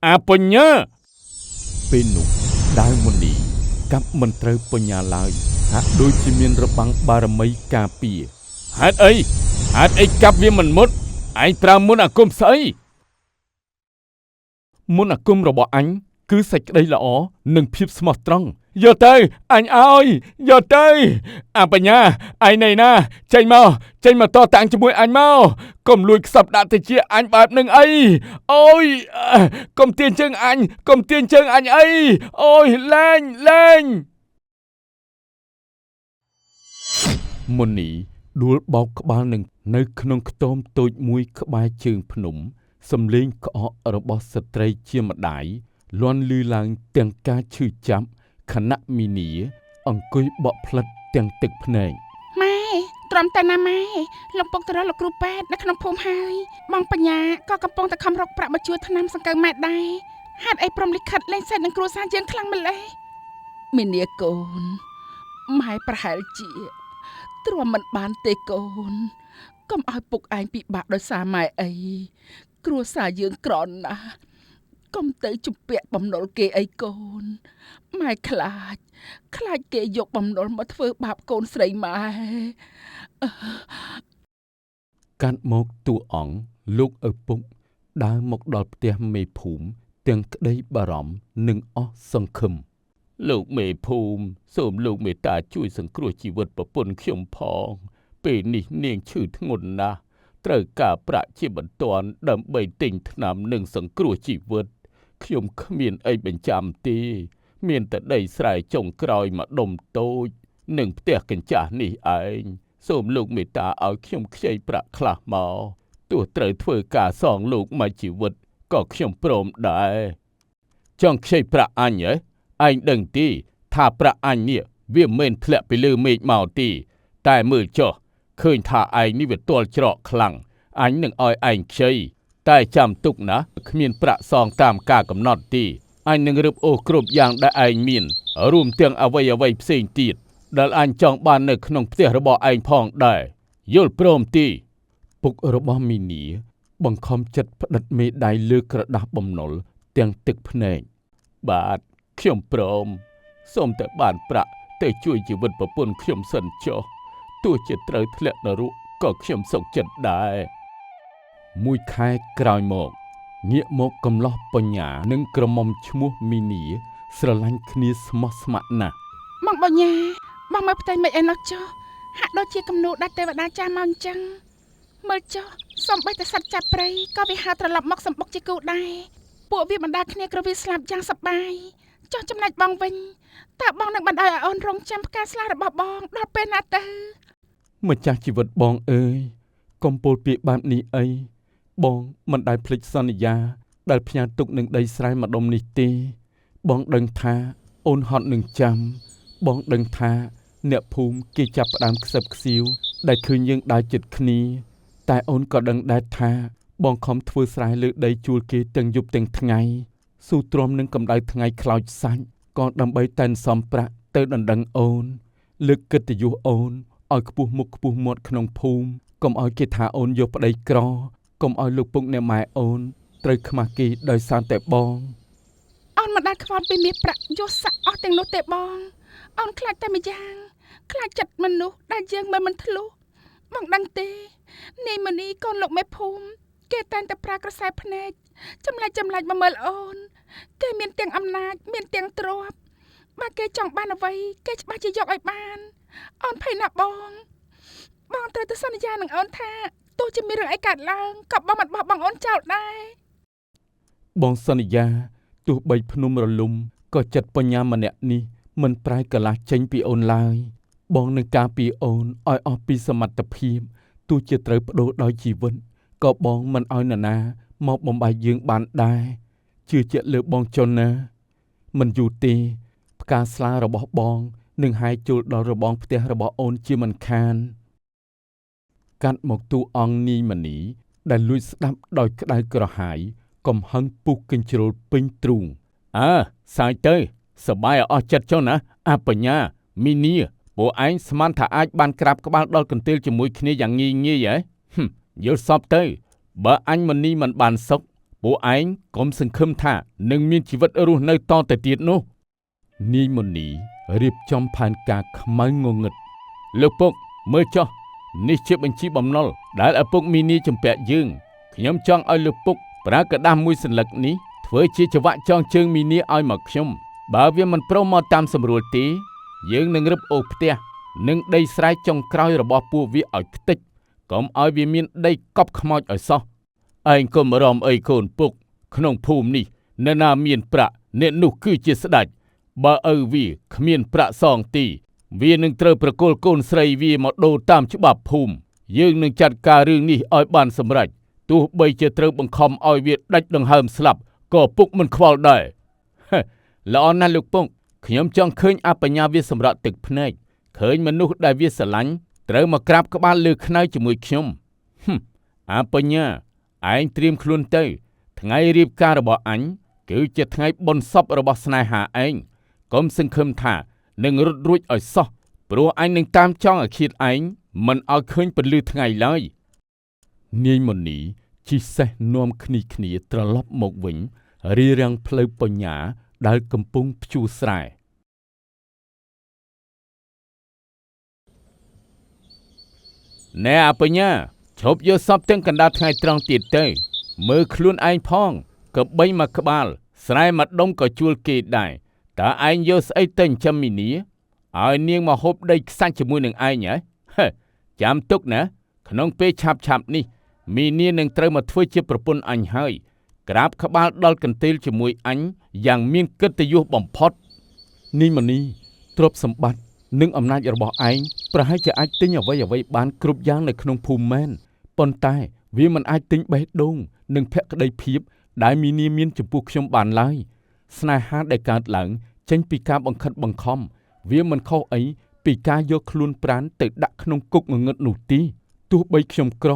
អាបញ្ញាពេលនោះដាវមុនីកាប់មិនត្រូវបញ្ញាឡើយហាក់ដូចជាមានរបាំងបារមីការពារហេតុអីកាប់វាមិនមុតឯងប្រើមន្តអាគមស្អីមន្តអាគមរបស់អញគឺសេចក្តីល្អនិងភាពស្មោះត្រង់យកទៅអញឲ្យយកទៅអាបញ្ញាឯងណៃណាចេញមកតតាំងជាមួយអញមកកុំលួចខ្សឹបដាក់ទៅជាអញបែបនឹងអីអូយកុំទាញជើងអញអីអូយលែងមុនីដួលបោកក្បាលនឹងនៅក្នុងខ្ទមតូចមួយក្បែរជើងភ្នំសំលេងក្អករបស់ស្ត្រីជាម្ដាយលាន់លឺឡើងទាំងការឈឺចាប់ខណៈមីនីអង្គុយបក់ផ្លិតទាំងទឹកភ្នែកម៉ែទ្រាំតែណាម៉ែលោកពុកទៅរកលោកគ្រូពេទ្យនៅក្នុងភូមិហើយបងបញ្ញាក៏កំពុងតែខំរកប្រាក់មកជួយថ្នាំសង្កូវម៉ែដែរហេតុអីព្រមលិខិតលេងសើចនឹងគ្រួសារយើងខ្លាំងម្ល៉េះមីនីកូនម៉ែប្រហែលជាទ្រាំមិនបានទេកូនកុំឲ្យពុកឯងពិបាកដោយសារម៉ែអីគ្រួសារយើងក្រណាស់កុំទៅជំពាក់បំណុលគេអីកូនម៉ែខ្លាចគេយកបំណុលមកធ្វើបាបកូនស្រីម៉ែកាត់មកតួអង្គលោកឪពុកដើរមកដល់ផ្ទះមេភូមិទាំងក្តីបារម្ភនិងអស់សង្ឃឹមលោកមេភូមិសូមលោកមេត្តាជួយសង្គ្រោះជីវិតប្រពន្ធខ្ញុំផងពេលនេះនាងឈឺធ្ងន់ណាស់ត្រូវការប្រាក់ជាបន្ទាន់ដើម្បីទិញថ្នាំនិងសង្គ្រោះជីវិតខ្ញុំគ្មានអីបញ្ចាំទេមានតែដីស្រែចុងក្រោយមួយដុំតូចនិងផ្ទះកញ្ចាស់នេះឯងសូមលោកមេត្តាឲ្យខ្ញុំខ្ចីប្រាក់ខ្លះមកទោះត្រូវធ្វើការសងលោកមួយជីវិតក៏ខ្ញុំព្រមដែរចង់ខ្ចីប្រាក់អញហ៎ឯងដឹងទេថាប្រាក់អញនេះវាមិនធ្លាក់ពីលើមេឃមកទេតែមើលចុះឃើញថាឯងនេះវាទាល់ច្រកខ្លាំងអញនឹងឲ្យឯងខ្ចីតែចាំទុកណាគ្មានប្រាក់សងតាមការកំណត់ទេអញនឹងរឹបអូសគ្រប់យ៉ាងដែលឯងមានរួមទាំងអ្វីផ្សេងទៀតដែលអញចង់បាននៅក្នុងផ្ទះរបស់ឯងផងដែរយល់ព្រមទេពុករបស់មីនីបង្ខំចិត្តផ្តិតមេដៃលើក្រដាស់បំណុលទាំងទឹកភ្នែកបាទខ្ញុំព្រមសូមតែបានប្រាក់ទៅជួយជីវិតប្រពន្ធខ្ញុំសិនចុះទោះជាត្រូវធ្លាក់នរកក៏ខ្ញុំសុខចិត្តដែរមួយខែក្រោយមកងាកមកកំឡោះបញ្ញានិងក្រមុំឈ្មោះមីនីស្រឡាញ់គ្នាស្មោះស្ម័គ្រណាស់បងបញ្ញាបងមើលផ្ទៃមេឃឯណោះចុះហាក់ដូចជាគំនូរដាច់ទេវតាចាស់មកអញ្ចឹងមើលចុះសំបីតែសត្វចាប់ព្រៃក៏វាហើរត្រឡប់មកសម្បុកជាគូដែរពួកវាបណ្ដាគ្នាក្រវាស្លាប់យ៉ាងសប្បាយចុះចំណែកបងវិញតើបងនឹងបណ្ដោយឲ្យអូនរងចាំផ្កាស្លារបស់បងដល់ពេលណាទៅម្ចាស់ជីវិតបងអើយកុំពោលពាក្យបែបនេះអីបងមិនដែលភ្លេចសន្យាដែលផ្ញើទុកនឹងដីស្រែម្ដុំនេះទេបងដឹងថាអូនហត់នឹងចាំបងដឹងថាអ្នកភូមិគេចាប់ផ្ដើមខ្សឹបខ្សៀវដែលឃើញយើងដើរជិតគ្នាតែអូនក៏ដឹងដែរថាបងខំធ្វើស្រែលើដីជួលគេទាំងយប់ទាំងថ្ងៃស៊ូទ្រាំនឹងកម្ដៅថ្ងៃខ្លោចសាច់ក៏ដើម្បីតែសំប្រាក់ទៅដណ្ដឹងអូនលើកកិត្តិយសអូនឲ្យខ្ពស់មុខខ្ពស់មាត់ក្នុងភូមិកុំឲ្យគេថាអូនយកប្តីក្រកុំឲ្យលោកពុកអ្នកម៉ែអូនត្រូវខ្មាស់គេដោយសារតែបងអូនមិនដែលខ្វល់ពីមាសប្រាក់យកសាក់អស់ទាំងនោះទេបងអូនខ្លាចតែម្យ៉ាងខ្លាចចិត្តមនុស្សដែលយើងមិនធ្លុះបងដឹងទេនេះមនីកូនលោកមេភូមិគេតែងតែប្រើក្រសែភ្នែកចម្លែកមកមើលអូនគេមានទាំងអំណាចមានទាំងទ្រព្យបើគេចង់បានអ្វីគេច្បាស់ជាយកឲ្យបានអូនភ័យណាស់បងត្រូវទៅសន្យានឹងអូនថាទោះជាមានរឿងអីកើតឡើងក៏បងមិនបោះបង់អូនចោលដែរបងសន្យាទោះបីភ្នំរលំក៏ចិត្តបញ្ញាម្នាក់នេះមិនប្រែកលាស់ចេញពីអូនឡើយបងនឹងការពារអូនឲ្យអស់ពីសមត្ថភាពទោះជាត្រូវបដូរដោយជីវិតក៏បងមិនឲ្យនរណាមកបំបាយយើងបានដែរជឿជាក់លើបងចុនណាមិនយូរទេផ្កាស្លារបស់បងនឹងហែកចូលដល់របងផ្ទះរបស់អូនជាមិនខានកាត់មកតួអង្គនីមនីដែលលួចស្ដាប់ដោយក្តៅក្រហាយកំហឹងពុះកញ្ជ្រោលពេញទ្រូងសាយទៅសប្បាយអស់ចិត្តចុះណាអបញ្ញាមីនីពួកឯងស្មានថាអាចបានក្រាបក្បាលដល់កន្ទេលជាមួយគ្នាយ៉ាងងាយហ៎យល់សពទៅបើអញមនីមិនបានសុខ ពួកឯងកុំសង្ឃឹមថានឹងមានជីវិតរស់នៅតទៅទៀតនោះនាយមនីរៀបចំផែនការខ្មៅងងឹតលោកពុកមើលចុះនេះជាបញ្ជីបំណុលដែលឪពុកមីនីជំពាក់យើងខ្ញុំចង់ឲ្យលោកពុកប្រើกระดาษមួយសន្លឹកនេះធ្វើជាច្រវាក់ចងជើងមីនីឲ្យមកខ្ញុំបើវាមិនព្រមមកតាមសម្រួលទេយើងនឹងរឹបអូសផ្ទះនិងដីស្រែចុងក្រោយរបស់ពួកវាឲ្យខ្ទេចកុំឲ្យវាមានដីកប់ខ្មោចឲ្យសោះឯងកុំរំអីកូនពុកក្នុងភូមិនេះនរណាមានប្រាក់អ្នកនោះគឺជាស្ដេចបើឪវាគ្មានប្រាក់សងទីវានឹងត្រូវប្រគល់កូនស្រីវាមកដូរតាមច្បាប់ភូមិយើងនឹងចាត់ការរឿងនេះឲ្យបានសម្រេចទោះបីជាត្រូវបង្ខំឲ្យវាដាច់ដង្ហើមស្លាប់ក៏ពុកមិនខ្វល់ដែរល្អណាស់លោកពុកខ្ញុំចង់ឃើញអបញ្ញាវាសម្រក់ទឹកភ្នែកឃើញមនុស្សដែលវាស្រឡាញ់ត្រូវមកក្រាបក្បាលលើខ្នើយជាមួយខ្ញុំអបញ្ញាឯងត្រៀមខ្លួនទៅថ្ងៃរៀបការរបស់អញគឺជាថ្ងៃបុណ្យសពរបស់ស្នេហាឯងកុំសង្ឃឹមថានឹងរត់រួចឲ្យសោះព្រោះអញនឹងតាមចង់ឲ្យឃាតឯងមិនឲ្យឃើញពន្លឺថ្ងៃឡើយនាយមនីជិះសេះនាំគ្នាត្រឡប់មកវិញរារាំងផ្លូវបញ្ញាដែលកំពុងភ្ជួរស្រែណែអបញ្ញាឈប់យកសពទាំងកណ្ដាលថ្ងៃត្រង់ទៀតទៅមើលខ្លួនឯងផងកបីមកក្បាលស្រែមកដុំក៏ជួលគេដែរតើឯងយកស្អីទៅចិញ្ចឹមមីនីឲ្យនាងមកហូបដីខ្សាច់ជាមួយនឹងឯងហ៎ចាំទុកណាក្នុងពេលឆាប់នេះមីនីនឹងត្រូវមកធ្វើជាប្រពន្ធអញហើយក្រាបក្បាលដល់កន្ទេលជាមួយអញយ៉ាងមានកិត្តិយសបំផុតនាយមនីទ្រព្យសម្បត្តិនិងអំណាចរបស់ឯងប្រហែលជាអាចទិញអ្វីបានគ្រប់យ៉ាងនៅក្នុងភូមិមែនប៉ុន្តែវាមិនអាចទិញបេះដូងនិងភក្តីភាពដែលមីនីមានចំពោះខ្ញុំបានឡើយស្នេហាដែលកើតឡើងចេញពីការបង្ខិតបង្ខំវាមិនខុសអីពីការយកខ្លួនប្រាណទៅដាក់ក្នុងគុកងងឹតនោះទេទោះបីខ្ញុំក្រ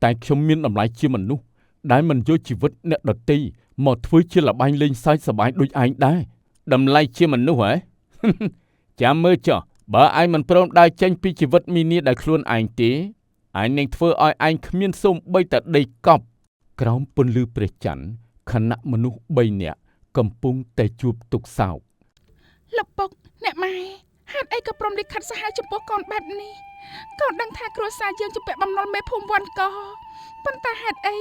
តែខ្ញុំមានតម្លៃជាមនុស្សដែលមិនយកជីវិតអ្នកដទៃមកធ្វើជាល្បែងលេងសើចសប្បាយដូចឯងដែរតម្លៃជាមនុស្សហ៎ចាំមើលចុះបើឯងមិនព្រមដើរចេញពីជីវិតមីនីដែលខ្លួនឯងទេឯងនឹងធ្វើឲ្យឯងគ្មានសូម្បីតែដីកប់ក្រោមពន្លឺព្រះច័ន្ទខណៈមនុស្ស3នាក់កំពុងតែជួបទុក្ខសោកលោកពុកអ្នកម៉ែហេតុអីក៏ព្រមលិខិតសាហាវចំពោះកូនបែបនេះកូនដឹងថាគ្រួសារយើងជំពាក់បំណុលមេភូមិវ័នកប៉ុន្តែហេតុអី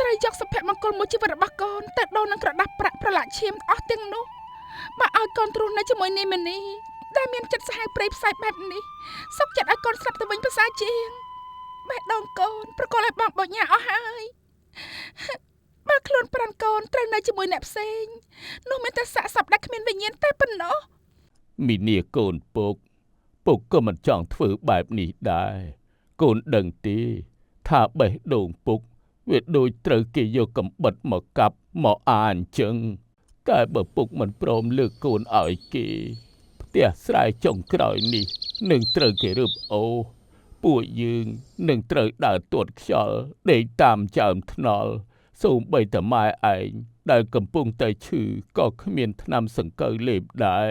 ត្រូវយកសុភមង្គលមួយជីវិតរបស់កូនទៅដូរនឹងក្រដាស់ប្រាក់ប្រឡាក់ឈាមអស់ទាំងនោះបើឲ្យកូនទ្រង់នៅជាមួយនាយមនីដែលមានចិត្តសាហាវព្រៃផ្សាយបែបនេះសុខចិត្តឲ្យកូនស្លាប់ទៅវិញប្រសើរជាងបេះដូងកូនប្រកល់ឲ្យបងបញ្ញាអស់ហើយបើខ្លួនប្រាណកូនត្រូវនៅជាមួយអ្នកផ្សេងនោះមានតែសាកសពដែលគ្មានវិញ្ញាណតែប៉ុណ្ណោះមីនីកូនពុកក៏មិនចង់ធ្វើបែបនេះដែរកូនដឹងទេថាបេះដូងពុកវាដូចត្រូវគេយកកំបិតមកកាប់មកអាអញ្ចឹងតែបើពុកមិនព្រមលើកកូនឲ្យគេផ្ទះស្រែចុងក្រោយនេះនឹងត្រូវគេរឹបអូសពួកយើងនឹងត្រូវដើរទាត់ខ្យល់ដេកតាមចើមថ្នល់សូម្បីតែម៉ែឯងដែលកំពុងតែឈឺក៏គ្មានថ្នាំសង្កូវលេបដែរ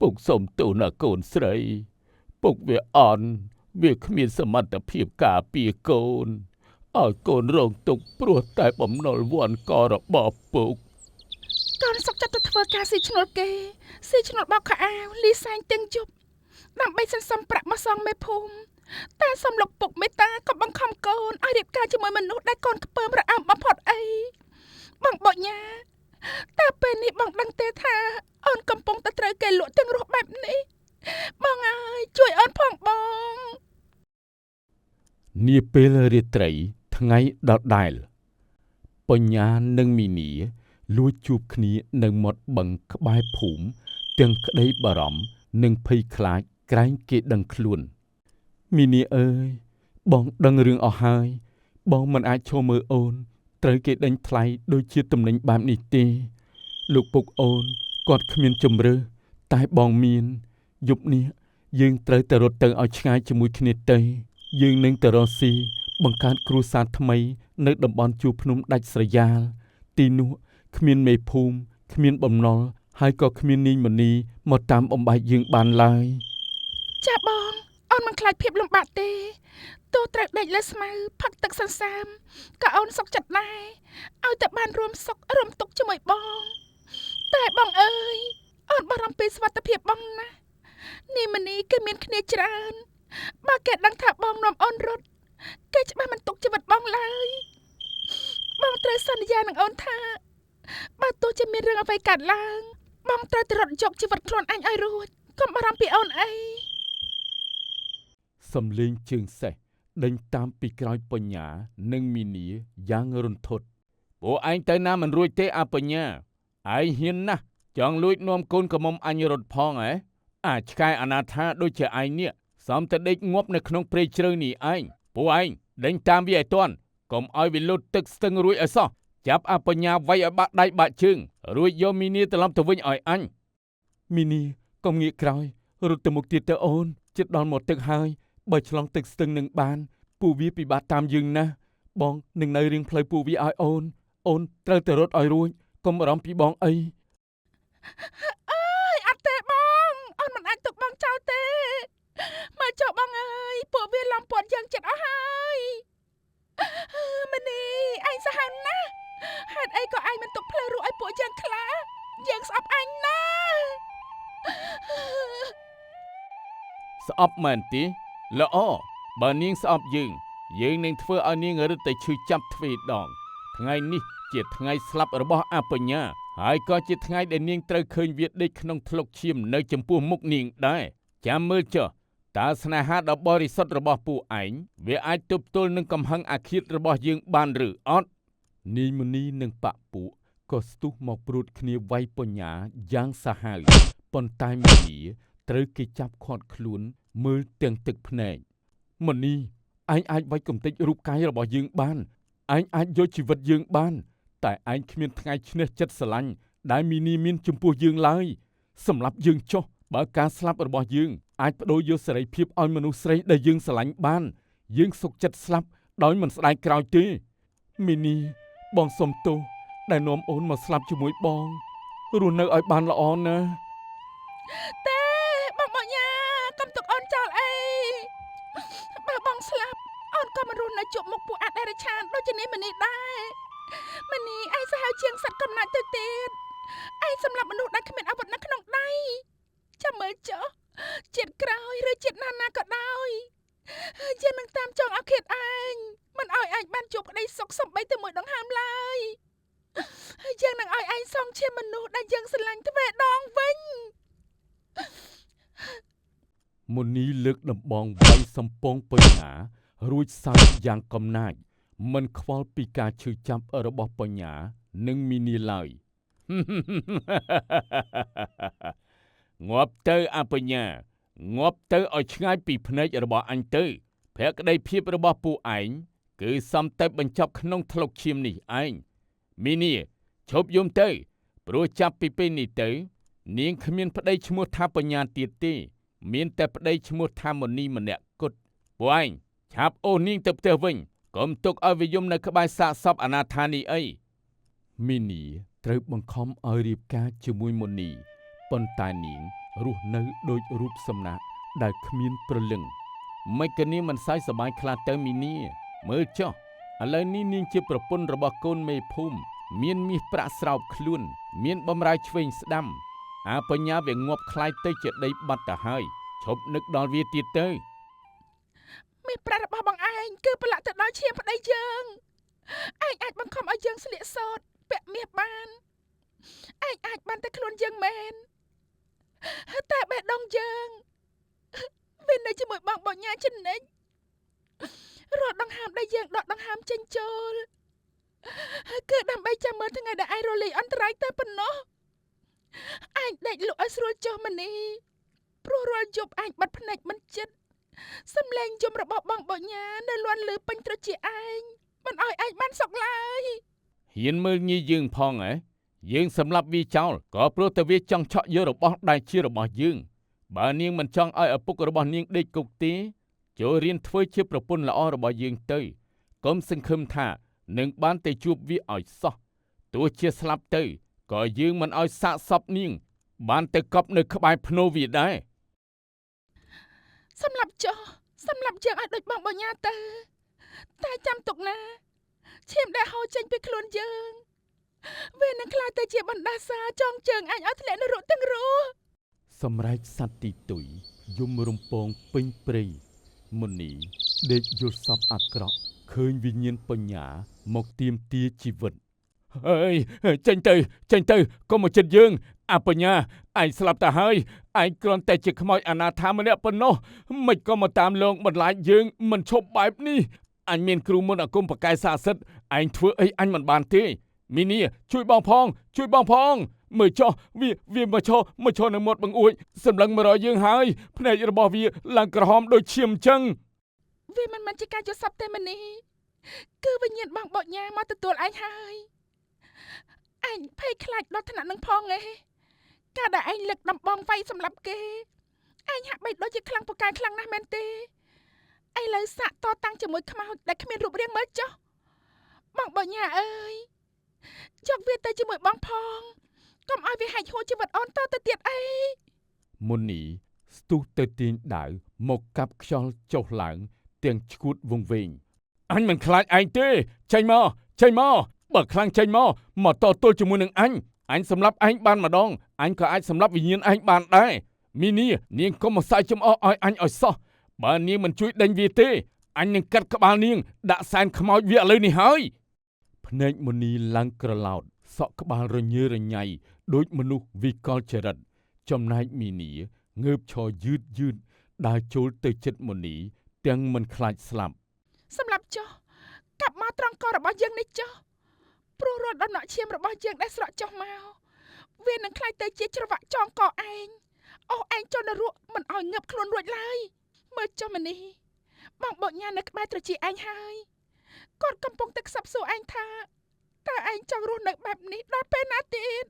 ពុកសូមទោសណាកូនស្រីពុកវាអន់វាគ្មានសមត្ថភាពការពារកូនឲ្យកូនរងទុក្ខព្រោះតែបំណុលវ័នករបស់ពុកកូនសុខចិត្តទៅធ្វើការស៊ីឈ្នួលគេស៊ីឈ្នួលបោកខោអាវលីសែងទាំងយប់ដើម្បីសន្សំប្រាក់មកសងមេភូមិតែសំលោកពុកមេតាក៏បង្ខំកូនឲ្យរៀបការជាមួយមនុស្សដែលកូនខ្ពើមរអាំបំផុតអីបងបញ្ញាតែពេលនេះបងដឹងទេថាអូនកំពុងតែត្រូវគេលក់ទាំងរស់បែបនេះបងអើយជួយអូនផងបងនាពេលរាត្រីថ្ងៃដដែលបញ្ញានិងមីនីលួចជួបគ្នានៅមាត់បឹងក្បែរភូមិទាំងក្តីបារម្ភនិងភ័យខ្លាចក្រែងគេដឹងខ្លួនមីនីអើយបងដឹងរឿងអស់ហើយបងមិនអាចឈរមើលអូនត្រូវគេដេញថ្លៃដូចជាទំនិញបែបនេះទេលោកពុកអូនគាត់គ្មានជំរឿតែបងមានយប់នេះយើងត្រូវតែរត់ទៅឲ្យឆ្ងាយជាមួយគ្នាទៅយើងនឹងទៅរកស៊ីបង្កើតគ្រួសារថ្មីនៅតំបន់ជួរភ្នំដាច់ស្រយាលទីនោះគ្មានមេភូមិគ្មានបំណុលហើយក៏គ្មាននាយមនីមកតាមបំបែកយើងបានឡើយចាបងអូនមិនខ្លាច យភាពលំបាកទេទោះត្រូវដេកលើស្មៅផឹកទឹកសន្សើមក៏អូនសុខចិត្តដែរឲ្យតែបានរួមសុខរួមទុក្ខជាមួយបងតែបងអើយអូនបារម្ភពីសុខភាពបងណាស់នេះមនីគេមានគ្នាច្រើនបើគេដឹងថាបងនាំអូនរត់គេច្បាស់មិនទុកជីវិតបងឡើយបងត្រូវសន្យានឹងអូនថាបើទោះជាមានរឿងអ្វីកើតឡើងបងត្រូវទៅរត់យកជីវិតខ្លួនឯងឲ្យរួចកុំបារម្ភពីអូនអីសំលេងជើងសេះដេញតាមពីក្រោយបញ្ញានិងមីនីយ៉ាងរន្ធត់ពួកឯងទៅណាមិនរួចទេអបញ្ញាឯងហ៊ានណាស់ចង់លួចនាំកូនក្រមុំអញរត់ផងហ៎អាចឆ្កែអនាថាដូចជាឯងនេះសំតែដេកងាប់នៅក្នុងព្រៃជ្រៅនេះឯងពួកឯងដេញតាមវាឲ្យទាន់កុំឲ្យវាលូតទឹកស្ទឹងរួចឲ្យសោះចាប់អបញ្ញាវាយឲ្យបាក់ដៃបាក់ជើងរួចយកមីនីត្រឡប់ទៅវិញឲ្យអញមីនីកុំងាកក្រោយរត់ទៅមុខទៀតទៅអូនជិតដល់មាត់ទឹកហើយបើឆ្លងទឹកស្ទឹងនឹងបានពួកវាពិបាកតាមយើងណាស់បងនឹងនៅរៀងផ្លូវពួកវាឲ្យអូនត្រូវទៅរត់ឲ្យរួចកុំបារម្ភពីបងអីអើយអត់ទេបងអូនមិនអាចទុកបងចោលទេមើលចុះបងអើយពួកវាឡំពាត់យើងចិត្តអស់ហើយមនីឯងសាហាវណាស់ហេតុអីក៏ឯងមិនទុកផ្លូវរួចឲ្យពួកយើងខ្លះយើងស្អប់ឯងណាស់ស្អប់មែនទេល្អបើនាងស្អប់យើងនឹងធ្វើឲ្យនាងរឹតតែឈឺចាប់ទ្វេដងថ្ងៃនេះជាថ្ងៃស្លាប់របស់អបញ្ញាហើយក៏ជាថ្ងៃដែលនាងត្រូវឃើញវាដេកក្នុងថ្លុកឈាមនៅចំពោះមុខនាងដែរចាំមើលចុះតើស្នេហាដ៏បរិសុទ្ធរបស់ពួកឯងវាអាចទប់ទល់នឹងកំហឹងអាឃាតរបស់យើងបានឬអត់នាយមនីនិងបពពួកក៏ស្ទុះមកព្រួតគ្នាវាយបញ្ញាយ៉ាងសាហាវប៉ុន្តែមនីត្រូវគេចាប់ឃាត់ខ្លួនមើលទាំងទឹកភ្នែកមនីឯងអាចវាយកំទេចរូបកាយរបស់យើងបានឯងអាចយកជីវិតយើងបានតែឯងគ្មានថ្ងៃឈ្នះចិត្តស្រឡាញ់ដែលមីនីមានចំពោះយើងឡើយសម្រាប់យើងចុះបើការស្លាប់របស់យើងអាចបដូរយកសេរីភាពឲ្យមនុស្សស្រីដែលយើងស្រឡាញ់បានយើងសុខចិត្តស្លាប់ដោយមិនស្ដាយក្រោយទេមីនីបងសុំទោសដែលនាំអូនមកស្លាប់ជាមួយបងរស់នៅឲ្យបានល្អណាទេបងបញ្ញាកុំទុកអូនចោលអីបើបងស្លាប់អូនក៏មិនរស់នៅជួបមុខពួកអដិរឆានដូចជានេះមនីដែរមនីឯងសាហាវជាងសត្វកំណាចទៅទៀតឯងសម្លាប់មនុស្សដែលគ្មានអាវុធនៅក្នុងដៃចាំមើលចុះជាតិក្រោយឬជាតិណាក៏ដោយយើងនឹងតាមចងអាឃាតឯងមិនឲ្យឯងបានជួបក្តីសុខសំបីតែមួយដង្ហើមឡើយយើងនឹងឲ្យឯងសងឈាមមនុស្សដែលយើងស្រឡាញ់ទ្វេដងវិញមុនីលើកដំបងវាយសំពងបញ្ញារួចសើចយ៉ាងកំណាចមិនខ្វល់ពីការឈឺចាប់របស់បញ្ញានិងមីនីឡើយងាប់ទៅអបញ្ញាងាប់ទៅឲ្យឆ្ងាយពីភ្នែករបស់អញទៅភក្តីភាពរបស់ពួកឯងគឺសំតែបញ្ចប់ក្នុងថ្លុកឈាមនេះឯងមីនីឈប់យំទៅព្រោះចាប់ពីពេលនេះទៅនាងគ្មានប្តីឈ្មោះថាបញ្ញាទៀតទេមានតែប្តីឈ្មោះថាមុនីម្នាក់គត់ពួកឯងឆាប់អូសនាងទៅផ្ទះវិញកុំទុកឲ្យវាយំនៅក្បែរសាកសពអនាថានេះអីមីនីត្រូវបង្ខំឲ្យរៀបការជាមួយមុនីប៉ុន្តែនាងរស់នៅដូចរូបសំណាកដែលគ្មានព្រលឹងមិនក៏នាងមិនសើចសប្បាយខ្លះទៅមីនីមើលចុះឥឡូវនេះនាងជាប្រពន្ធរបស់កូនមេភូមិមានមាសប្រាក់ស្រោបខ្លួនមានបំរើឆ្វេងស្ដាំអាបញ្ញាវាងាប់ខ្លាយទៅជាដីបាត់ទៅហើយឈប់នឹកដល់វាទៀតទៅមាសប្រាក់របស់បងឯងគឺប្រឡាក់ទៅដល់ឈាមប្តីយើងឯងអាចបង្ខំឲ្យយើងស្លៀកសូត្រពាក់មាសបានឯងអាចបានតែខ្លួនយើងមែនតែបេះដូងយើងវានៅជាមួយបងបញ្ញាចិននិចរាល់ដង្ហើមដែលយើងដកដង្ហើមចេញចូលគឺដើម្បីចាំមើលថ្ងៃដែលឯងរលាយអន្តរាយទៅប៉ុណ្ណោះឯងដេកលក់ឲ្យស្រួលចុះមនីព្រោះរាល់យប់ឯងបាត់ភ្នែកមិនចិត្តសំឡេងយំរបស់បងបញ្ញានៅលាន់ឮពេញត្រចៀកឯងមិនឲ្យឯងបានសុខឡើយហ៊ានមើលងាយយើងផងហ៎យើងសម្លាប់វាចោលក៏ព្រោះតែវាចង់ឆក់យករបស់ដែលជារបស់យើងបើនាងមិនចង់ឲ្យឪពុករបស់នាងដេកគុកទេចូលរៀនធ្វើជាប្រពន្ធល្អរបស់យើងទៅកុំសង្ឃឹមថានឹងបានតែជួបវាឲ្យសោះទោះជាស្លាប់ទៅក៏យើងមិនឲ្យសាកសពនាងបានទៅកប់នៅក្បែរភ្នូវាដែរសម្រាប់ចុះ សម្រាប់យើងឲ្យដូចបងបញ្ញាទៅតែចាំទុកណាឈាមដែលហូរចេញពីខ្លួនយើងវានឹងក្លាយទៅជាបណ្ដាសាចងជើងអញឲ្យធ្លាក់នរកទាំងរស់សម្រែកសត្វទីទុយយំរំពងពេញព្រៃមុនីដេកយល់សពអាក្រក់ឃើញវិញ្ញាណបញ្ញាមកទាមទារជីវិតអើយចេញទៅកុំមកចិត្តយើងអបញ្ញាឯងស្លាប់ទៅហើយឯងគ្រាន់តែជាខ្មោចអនាថាម្នាក់ប៉ុណ្ណោះមិនក៏មកតាមលងបន្លាចយើងមិនឈប់បែបនេះអញមានគ្រូមុនអាគមបកាយសាសិទ្ធឯងធ្វើអីអញមិនបានទេមីនីជួយបងផងមើលចុះវាមកឈរនៅមាត់បង្អួចសម្លឹងមករកយើងហើយភ្នែករបស់វាឡើងក្រហមដូចឈាមអញ្ចឹងវាមិនមែនជាការយល់សប្តិទេមនីគឺវិញ្ញាណបងបញ្ញាមកទទួលឯងហើយឯងភ័យខ្លាចដល់ថ្នាក់នឹងផងឯងការដែលឯងលឹកដំបងវាយសម្លាប់គេឯងហាក់បីដូចជាខ្លាំងពូកែខ្លាំងណាស់មែនទេឥឡូវសាក់តតាំងជាមួយខ្មោចដែលគ្មានរូបរាងមើលចុះបងបញ្ញាអើយយកវាទៅជាមួយបងផងកុំឲ្យវាហាច់ហួចជីវិតអូនទៅទៀតអីមុនីស្ទុះទៅទាញដាវមកកាប់ខ្យល់ចុះឡើងទាំងឈួតវង្វេងអញមិនខ្លាចឯងទេចេញមកបើខ្លាំងចេញមកតទល់ជាមួយនឹងអញសម្លាប់ឯងបានម្ដងអញក៏អាចសម្លាប់វិញ្ញាណឯងបានដែរមីនីនាងកុំមកសាយចំអកឲ្យអញឲ្យសោះបើនាងមិនជួយដេញវាទេអញនឹងកាត់ក្បាលនាងដាក់សែនខ្មោចវាឥឡូវនេះហើយភ្នែកមុនីឡើងក្រឡោតសក់ក្បាលរញើរញ៉ៃដូចមនុស្សវិកលចរិតចំណែកមីនីងើបឈរយឺតដើរចូលទៅជិតមុនីទាំងមិនខ្លាចស្លាប់សម្រាប់ចុះកាប់មកត្រង់ករបស់យើងនេះចុះព្រោះរត់ដំណក់ឈាមរបស់យើងដែលស្រក់ចុះមកវានឹងខ្លាយទៅជាច្រវាក់ចងកឯងអូឯងចុះនរកមិនឲ្យងើបខ្លួនរួចឡើយមើលចុះមនីបងបញ្ញានៅក្បែរត្រចៀកឯងហើយគាត់កំពុងតែខ្សឹបសួរឯងថាតើឯងចង់រស់នៅបែបនេះដល់ពេលណាទៀត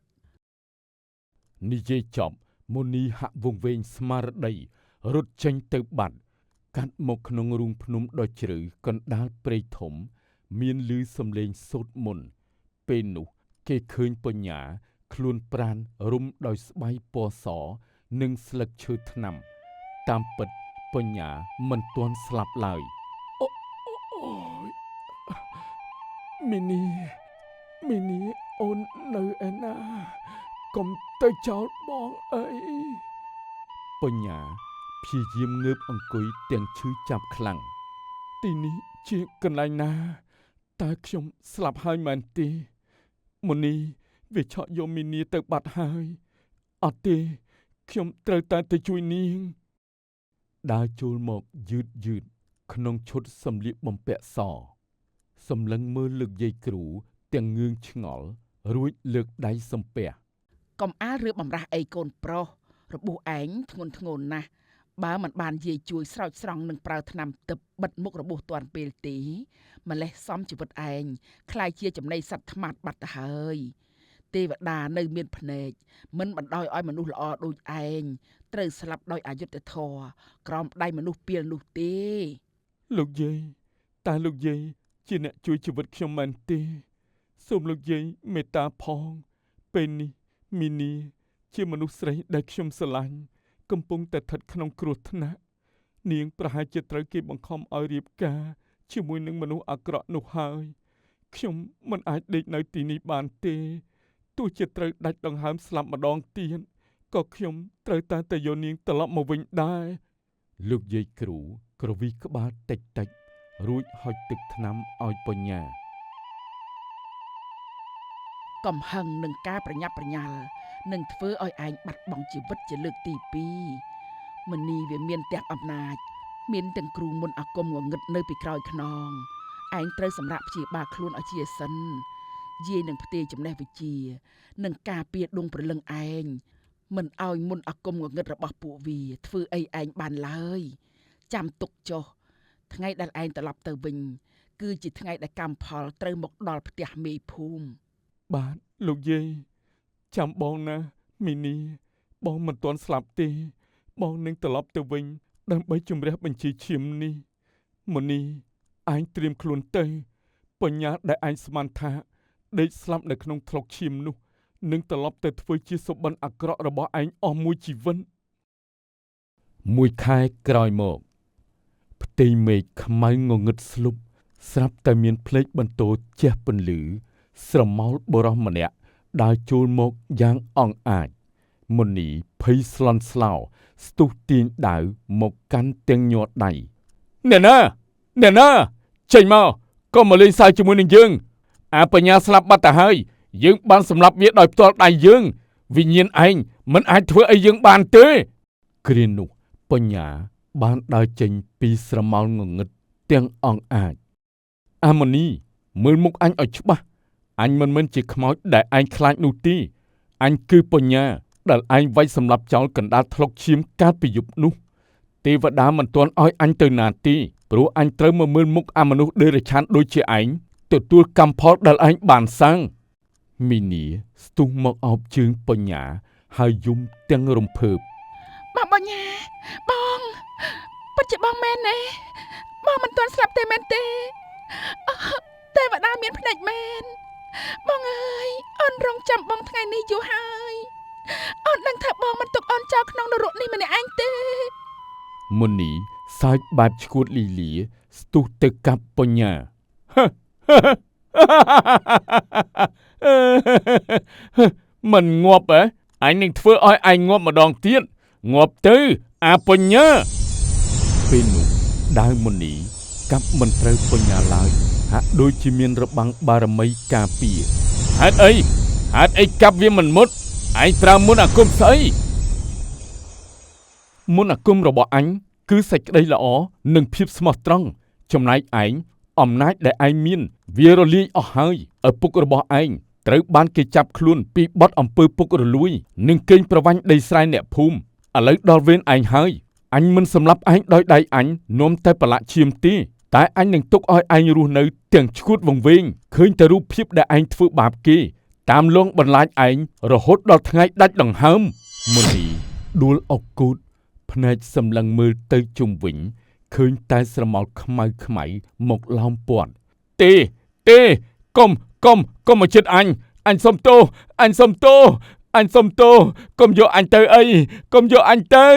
និយាយចប់មុនីហាក់វង្វេងស្មារតីរត់ចេញទៅបាត់កាត់មកក្នុងរូងភ្នំដ៏ជ្រៅកណ្ដាលព្រៃធំមានឮសំឡេងសូត្រមន្តពេលនោះគេឃើញបញ្ញាខ្លួនប្រាណរុំដោយស្បៃពណ៌សនិងស្លឹកឈើថ្នាំតាមពិតបញ្ញាមិនទាន់ស្លាប់ឡើយអូយមីនីអូននៅឯណាកុំទៅចោលបងអីបញ្ញាព្យាយាមងើបអង្គុយទាំងឈឺចាប់ខ្លាំងទីនេះជាកន្លែងណាតើខ្ញុំស្លាប់ហើយមែនទេមុនីវាឆក់យកមីនីទៅបាត់ហើយអត់ទេខ្ញុំត្រូវតែទៅជួយនាងដើរចូលមកយឺតក្នុងឈុតសម្លៀកបំពាក់សសម្លឹងមើលលើកយាយគ្រូទាំងងឿងឆ្ងល់រួចលើកដៃសំពះកុំអាលរឿងបំរាស់អីកូនប្រុសរបួសឯងធ្ងន់ធ្ងរណាស់បើមិនបានយាយជួយស្រោចស្រង់នឹងប្រើថ្នាំទឹកបិទមុខរបួសទាន់ពេលទេម្លេះសំជីវិតឯងคล้ายជាចំណីសត្វថ្មាត់បាត់ទៅហើយទេវតានៅមានភ្នែកមិនបណ្ដោយឲ្យមនុស្សល្អដូចឯងត្រូវស្លាប់ដោយអយុត្តិធម៌ក្រោមដៃមនុស្សពាលនោះទេលោកយាយតើលោកយាយជាអ្នកជួយជីវិតខ្ញុំមែនទេសូមលោកយាយមេត្តាផងពេលនេះមីនីជាមនុស្សស្រីដែលខ្ញុំស្រឡាញ់កំពុងតែស្ថិតក្នុងគ្រោះថ្នាក់នាងប្រហែលជាត្រូវគេបង្ខំឲ្យរៀបការជាមួយនឹងមនុស្សអាក្រក់នោះហើយខ្ញុំមិនអាចដេកនៅទីនេះបានទេទោះជាត្រូវដាច់ដង្ហើមស្លាប់ម្ដងទៀតក៏ខ្ញុំត្រូវតែយកនាងត្រឡប់មកវិញដែរលោកយាយគ្រូក្រវីក្បាលតិចរួចហុចទឹកថ្នាំឲ្យបញ្ញាកំហឹងនឹងការប្រញាប់ប្រញាល់នឹងធ្វើឲ្យឯងបាត់បង់ជីវិតជាលើកទី2មនីវាមានទាំងអំណាចមានទាំងគ្រូមុនអាគមងងឹតនៅពីក្រោយខ្នងឯងត្រូវសម្រាប់ព្យាបាលខ្លួនឲ្យជាសិនយាយនឹងផ្ទេរចំណេះវិជ្ជានឹងការពារដួងព្រលឹងឯងមិនឲ្យមុនអាគមងងឹតរបស់ពួកវាធ្វើអីឯងបានឡើយចាំទុកចុះថ្ងៃដែលឯងត្រឡប់ទៅវិញគឺជាថ្ងៃដែលកម្មផលត្រូវមកដល់ផ្ទះមេភូមិបាទលោកយាយចាំបងណាមីនីបងមិនទាន់ស្លាប់ទេបងនឹងត្រឡប់ទៅវិញដើម្បីជំរះបញ្ជីឈាមនេះមុនីឯងត្រៀមខ្លួនទៅបញ្ញាដែលឯងស្មានថាដេកស្លាប់នៅក្នុងថ្លុកឈាមនោះនឹងត្រឡប់ទៅធ្វើជាសុបិនអាក្រក់របស់ឯងអស់មួយជីវិតមួយខែក្រោយមក ផ្ទៃមេឃខ្មៅងងឹតស្លុបស្រាប់តែមានភ្លេចបន្ទោជះពន្លឺស្រមោលបរោះម្នាក់ដើរចូលមកយ៉ាងអង់អាចមុនីភ័យស្លន់ស្លោស្ទុះទាញដាវមកកាន់ទាំងញ័រដៃអ្នកណាចេញមកកុំមកលេងសើចជាមួយនឹងយើងអាបញ្ញាស្លាប់បាត់ទៅហើយយើងបានសម្លាប់វាដោយផ្ទាល់ដៃយើងវិញ្ញាណឯងមិនអាចធ្វើអីយើងបានទេគ្រានោះបញ្ញាបានដើរចេញពីស្រមោលងងឹតទាំងអង្អាចអាម៉ូនីមើលមុខអញឲ្យច្បាស់អញមិនមែនជាខ្មោចដែលឯងខ្លាចនោះទេអញគឺបញ្ញាដែលឯងវាយសម្លាប់ចោលកណ្ដាលថ្លុកឈាមកាលពីយប់នោះទេវតាមិនទាន់ឲ្យអញទៅណាទេព្រោះអញត្រូវមកមើលមុខអាមនុស្សដេរឆានដូចជាឯងទទួលកម្មផលដែលឯងបានសាងមីនីស្ទុះមកអោបជើងបញ្ញាហើយយំទាំងរំភើបបងបញ្ញាបងពិតជាបងមែនទេបងមិនទាន់ស្លាប់ទេមែនទេទេវតាមានភ្នែកមែនបងអើយអូនរងចាំបងថ្ងៃនេះយូរហើយអូនដឹងថាបងមិនទុកអូនចោលក្នុងនរកនេះម្នាក់ឯងទេមុនីសើចបែបឈួតលីលាស្ទុះទៅកាប់បញ្ញាមិនងាប់អញនឹងធ្វើឲ្យឯងងាប់ម្ដងទៀតងាប់ទៅអាបញ្ញាពេលនោះដាវមុនីកាប់មិនត្រូវបញ្ញាឡើយហាក់ដូចជាមានរបាំងបារមីការពារហេតុអីកាប់វាមិនមុតឯងប្រើមុនអាគមស្អីមុនអាគមរបស់អញគឺសេចក្តីល្អនិងភាពស្មោះត្រង់ចំណែកឯងអំណាចដែលឯងមានវារលាយអស់ហើយឪពុករបស់ឯងត្រូវបានគេចាប់ខ្លួនពីបទអំពើពុករលួយនិងកេងប្រវ័ញ្ចដីស្រែអ្នកភូមិឥឡូវដល់វេនឯងហើយអញមិនសម្លាប់ឯងដោយដៃអញនាំតែប្រឡាក់ឈាមទេតែអញនឹងទុកឲ្យឯងរស់នៅទាំងឈួតវង្វេងឃើញតែរូបភាពដែលឯងធ្វើបាបគេតាមលងបន្លាចឯងរហូតដល់ថ្ងៃដាច់ដង្ហើមមុនីដួលអុកគូតភ្នែកសម្លឹងមើលទៅជុំវិញឃើញតែស្រមោលខ្មៅមកឡោមព័ទ្ធទេកុំមកចិត្តអញសុំទោសកុំយកអញទៅអីកុំយកអញទៅ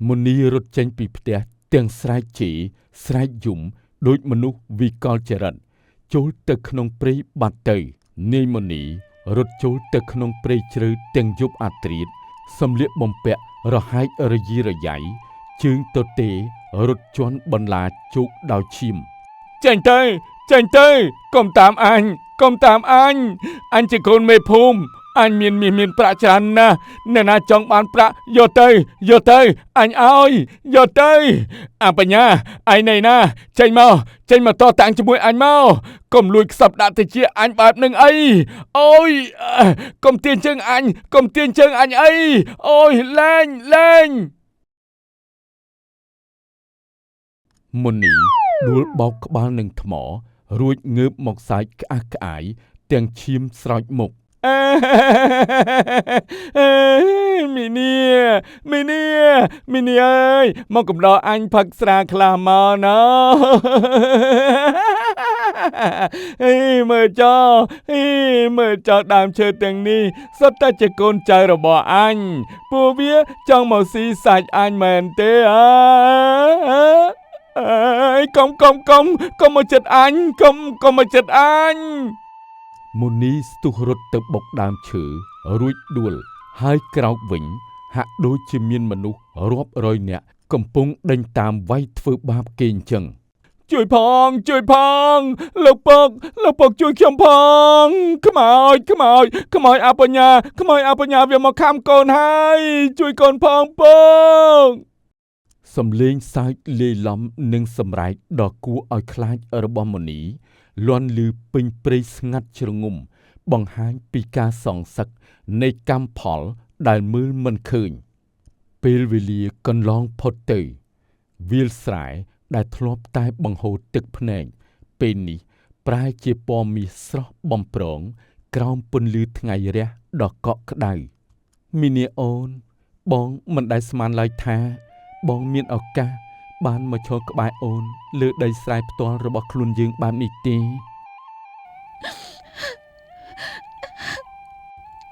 មុនីរត់ចេញពីផ្ទះទាំងស្រែកជេរស្រែកយំដូចមនុស្សវិកលចរិតចូលទៅក្នុងព្រៃបាត់ទៅនាយមុនីរត់ចូលទៅក្នុងព្រៃជ្រៅទាំងយប់អាត្រៀតសម្លៀកបំពាក់រហែករយីរយ៉ៃជើងទទេរត់ជន់បន្លាជោកដោយឈាមចេញទៅកុំតាមអញជាកូនមេភូមិអញមានប្រាក់ច្រើនណាស់អ្នកណាចង់បានប្រាក់យកទៅអញឲ្យយកទៅអបញ្ញាឯណៃណាចេញមកតតាំងជាមួយអញមកកុំលួចខ្សឹបដាក់ទៅជាអញបែបនឹងអីអូយកុំទាញជើងអញអីអូយលែងមុនីដួលបោកក្បាលនឹងថ្មរួចងើបមកសើចក្អាកក្អាយទាំងឈាមស្រោចមុខមីនីអើយមកកំដរអញផឹកស្រាខ្លះមកណោមើលចោដើមឈើទាំងនេះសុទ្ធតែជាកូនចៅរបស់អញពួកវាចង់មកស៊ីសាច់អញមែនទេកុំមកចិត្តអញកុំមកចិត្តអញមុនីស្ទុះរត់ទៅបុកដើមឈើរួចដួលហើយក្រោកវិញហាក់ដូចជាមានមនុស្សរាប់រយនាក់កំពុងដេញតាមវាយធ្វើបាបគេអញ្ចឹងជួយផងលោកពុកជួយខ្ញុំផងខ្មោចអបញ្ញាវាមកខាំកូនហើយជួយកូនផងពុកសំលេងសើចលាយឡំនឹងសម្រែកដ៏គួរឲ្យខ្លាចរបស់មុនីលាន់ឮពេញព្រៃស្ងាត់ជ្រងំបង្ហាញពីការសងសឹកនៃកម្មផលដែលមើលមិនឃើញពេលវេលាកន្លងផុតទៅវាលស្រែដែលធ្លាប់តែបង្ហូរទឹកភ្នែកពេលនេះប្រែជាពណ៌មាសស្រស់បំព្រងក្រោមពន្លឺថ្ងៃរះដ៏កក់ក្ដៅមីនីអូនបងមិនដែលស្មានឡើយថាបងមានឱកាសបានមកឈរក្បែរអូនលើដីស្រែផ្ទាល់របស់ខ្លួនយើងបែបនេះទេ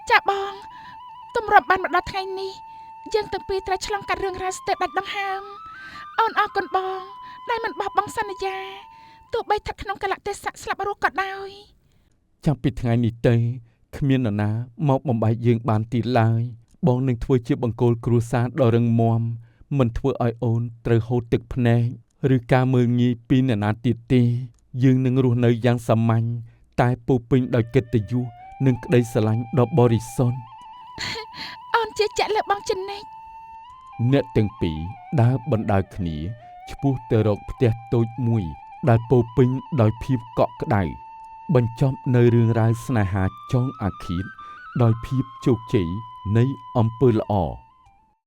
ចាបងទម្រាំបានមកដល់ថ្ងៃនេះយើងទាំងពីរត្រូវឆ្លងកាត់រឿងរ៉ាវស្ទើរដាច់ដង្ហើម អូនអរគុណបងដែលមិនបោះបង់សន្យាទោះបីស្ថិតក្នុងកលៈទេសៈស្លាប់រស់ក៏ដោយ ចាប់ពីថ្ងៃនេះទៅគ្មាននរណាមកបំបែកយើងបានទៀតឡើយបងនឹងធ្វើជាបង្គោលគ្រួសារដ៏រឹងមាំមិនធ្វើឲ្យអូនត្រូវហូរទឹកភ្នែកឬការមើលងាយពីអ្នកណាទៀតទេយើងនឹងរស់នៅយ៉ាងសាមញ្ញតែពោរពេញដោយកិត្តិយសនិងក្តីស្រឡាញ់ដ៏បរិសុទ្ធ អូនជឿជាក់លើបងចិននេះ អ្នកទាំងពីរដើរបណ្ដើរគ្នាឆ្ពោះទៅរកផ្ទះតូចមួយដែលពោរពេញដោយភាពកក់ក្ដៅបញ្ចប់នៅរឿងរ៉ាវស្នេហាចងអាឃាតដោយភាពជោគជ័យនៃអំពើល្អ